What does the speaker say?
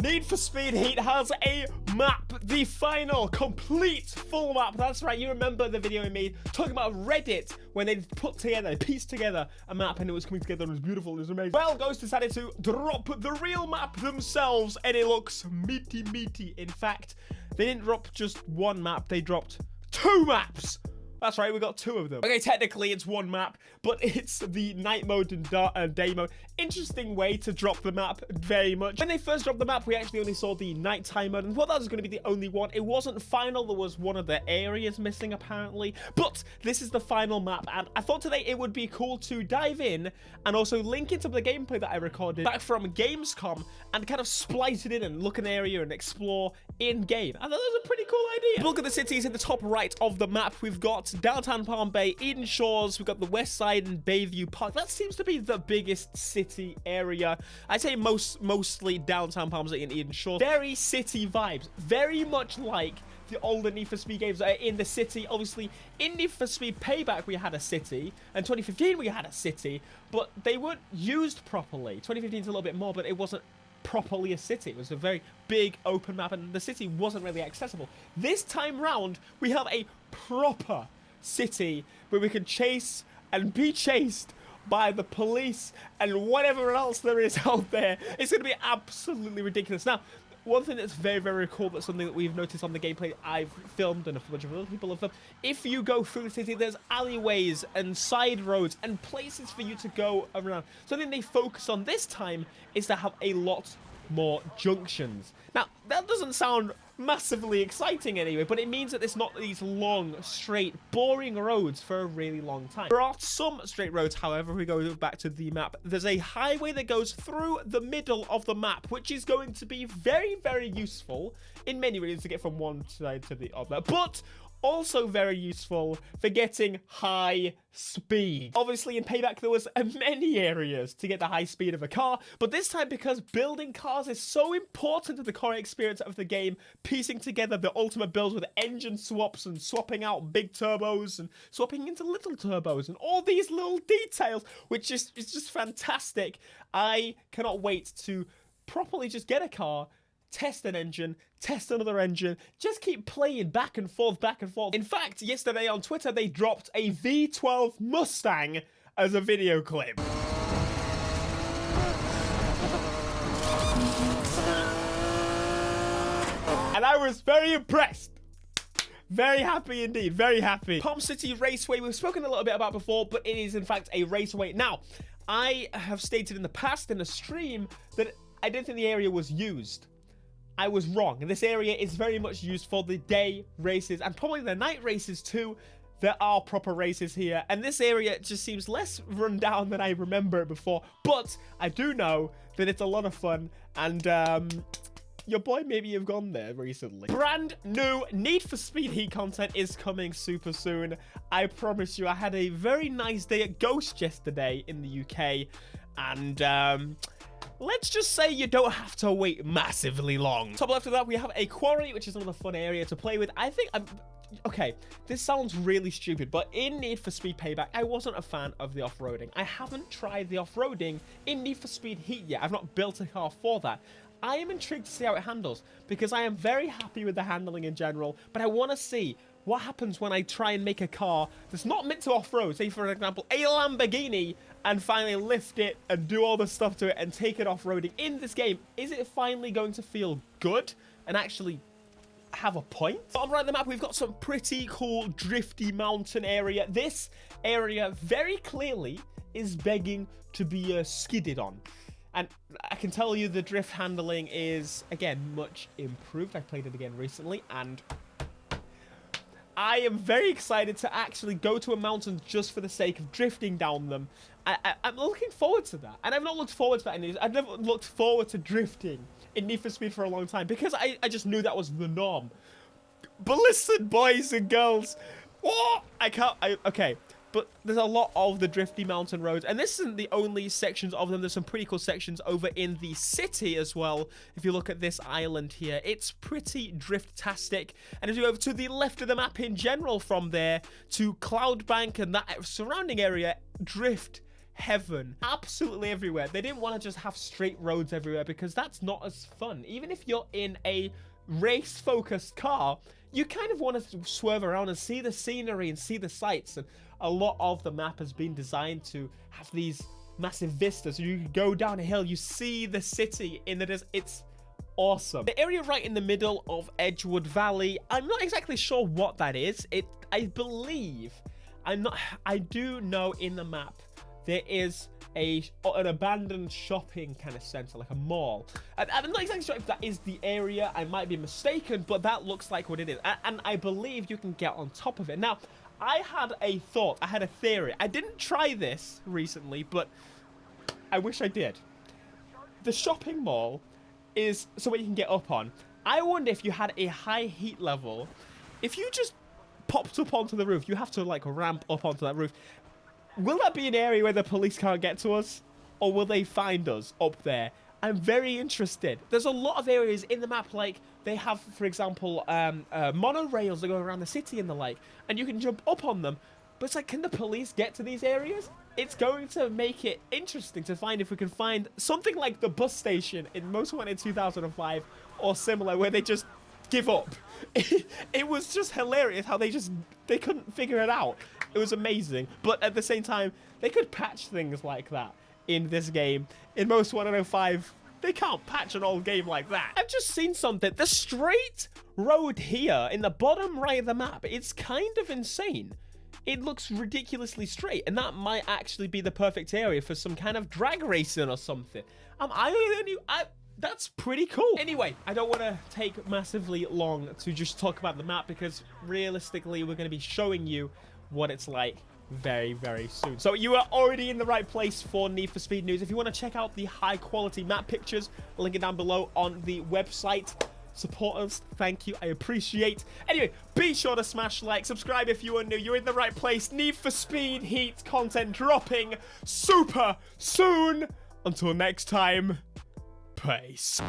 Need for Speed Heat has a map, the final, complete, full map. That's right, you remember the video we made talking about Reddit when they pieced together a map and it was coming together and it was beautiful, it was amazing. Well, Ghost decided to drop the real map themselves and it looks meaty. In fact, they didn't drop just one map, they dropped 2 maps. That's right, we got 2 of them. Okay, technically it's 1 map, but it's the night mode and day mode. Interesting way to drop the map, very much. When they first dropped the map, we actually only saw the nighttime mode, and thought that was going to be the only one. It wasn't final, there was one of the areas missing apparently, but this is the final map, and I thought today it would be cool to dive in and also link into the gameplay that I recorded back from Gamescom and kind of splice it in and look an area and explore in-game. I thought that was a pretty cool idea. Look at the cities in the top right of the map. We've got downtown Palm Bay, Eden Shores, we've got the West Side and Bayview Park. That seems to be the biggest city area. I'd say mostly downtown Palm Bay and Eden Shores. Very city vibes, very much like the older Need for Speed games that are in the city. Obviously, in Need for Speed Payback, we had a city, and 2015 we had a city, but they weren't used properly. 2015 is a little bit more, but it wasn't properly a city. It was a very big open map, and the city wasn't really accessible. This time round, we have a proper city where we can chase and be chased by the police and whatever else there is out there. It's going to be absolutely ridiculous. Now, one thing that's very cool, that's something that we've noticed on the gameplay I've filmed and a bunch of other people have filmed. If you go through the city, there's alleyways and side roads and places for you to go around. Something they focus on this time is to have a lot more junctions. Now, that doesn't sound massively exciting anyway, but it means that it's not these long, straight, boring roads for a really long time. There are some straight roads, however. If we go back to the map, there's a highway that goes through the middle of the map, which is going to be very useful in many ways to get from one side to the other, but also very useful for getting high speed. Obviously, in Payback, there was many areas to get the high speed of a car, but this time, because building cars is so important to the core experience of the game, piecing together the ultimate builds with engine swaps and swapping out big turbos and swapping into little turbos and all these little details, which is just fantastic. I cannot wait to properly just get a car, test an engine, test another engine, just keep playing back and forth. In fact, yesterday on Twitter, they dropped a V12 Mustang as a video clip. And I was very impressed. Very happy indeed, very happy. Palm City Raceway, we've spoken a little bit about before, but it is in fact a raceway. Now, I have stated in the past in a stream that I didn't think the area was used. I was wrong. This area is very much used for the day races and probably the night races too. There are proper races here, and this area just seems less run down than I remember it before, but I do know that it's a lot of fun, and your boy maybe you've gone there recently. Brand new Need for Speed Heat content is coming super soon. I promise you. I had a very nice day at Ghost yesterday in the UK, and let's just say you don't have to wait massively long. Top left of that, we have a Quarry, which is another fun area to play with. I think okay, this sounds really stupid, but in Need for Speed Payback, I wasn't a fan of the off-roading. I haven't tried the off-roading in Need for Speed Heat yet. I've not built a car for that. I am intrigued to see how it handles, because I am very happy with the handling in general, but I want to see what happens when I try and make a car that's not meant to off-road, say for example a Lamborghini, and finally lift it and do all the stuff to it and take it off-roading in this game. Is it finally going to feel good and actually have a point? On right the map, we've got some pretty cool drifty mountain area. This area very clearly is begging to be skidded on. And I can tell you the drift handling is, again, much improved. I played it again recently, and I am very excited to actually go to a mountain just for the sake of drifting down them. I'm looking forward to that. And I've not looked forward to that. I've never looked forward to drifting in Need for Speed for a long time, because I just knew that was the norm. But listen, boys and girls. What? Okay. But there's a lot of the drifty mountain roads, and this isn't the only sections of them. There's some pretty cool sections over in the city as well. If you look at this island here, it's pretty drift-tastic. And as you go over to the left of the map in general from there to Cloudbank and that surrounding area, drift heaven. Absolutely everywhere. They didn't want to just have straight roads everywhere because that's not as fun. Even if you're in a race-focused car, you kind of want to swerve around and see the scenery and see the sights. And a lot of the map has been designed to have these massive vistas. So you go down a hill, you see the city in the distance. It's awesome. The area right in the middle of Edgewood Valley, I'm not exactly sure what that is. I believe, I do know in the map there is an abandoned shopping kind of center, like a mall. And I'm not exactly sure if that is the area. I might be mistaken, but that looks like what it is. And I believe you can get on top of it. Now, I had a thought, I had a theory. I didn't try this recently, but I wish I did. The shopping mall is somewhere you can get up on. I wonder if you had a high heat level, if you just popped up onto the roof, you have to like ramp up onto that roof. Will that be an area where the police can't get to us? Or will they find us up there? I'm very interested. There's a lot of areas in the map, like they have, for example, monorails that go around the city and the like, and you can jump up on them. But it's like, can the police get to these areas? It's going to make it interesting to find if we can find something like the bus station in Most Wanted 2005 or similar, where they just give up. It was just hilarious how they couldn't figure it out. It was amazing. But at the same time, they could patch things like that in this game. In Most Wanted 05, they can't patch an old game like that. I've just seen something. The straight road here in the bottom right of the map, it's kind of insane. It looks ridiculously straight, and that might actually be the perfect area for some kind of drag racing or something. That's pretty cool. Anyway, I don't want to take massively long to just talk about the map, because realistically, we're going to be showing you what it's like very, very soon. So you are already in the right place for Need for Speed news. If you want to check out the high quality map pictures, link it down below on the website. Support us. Thank you. I appreciate. Anyway, be sure to smash like, subscribe if you are new. You're in the right place. Need for Speed Heat content dropping super soon. Until next time, peace.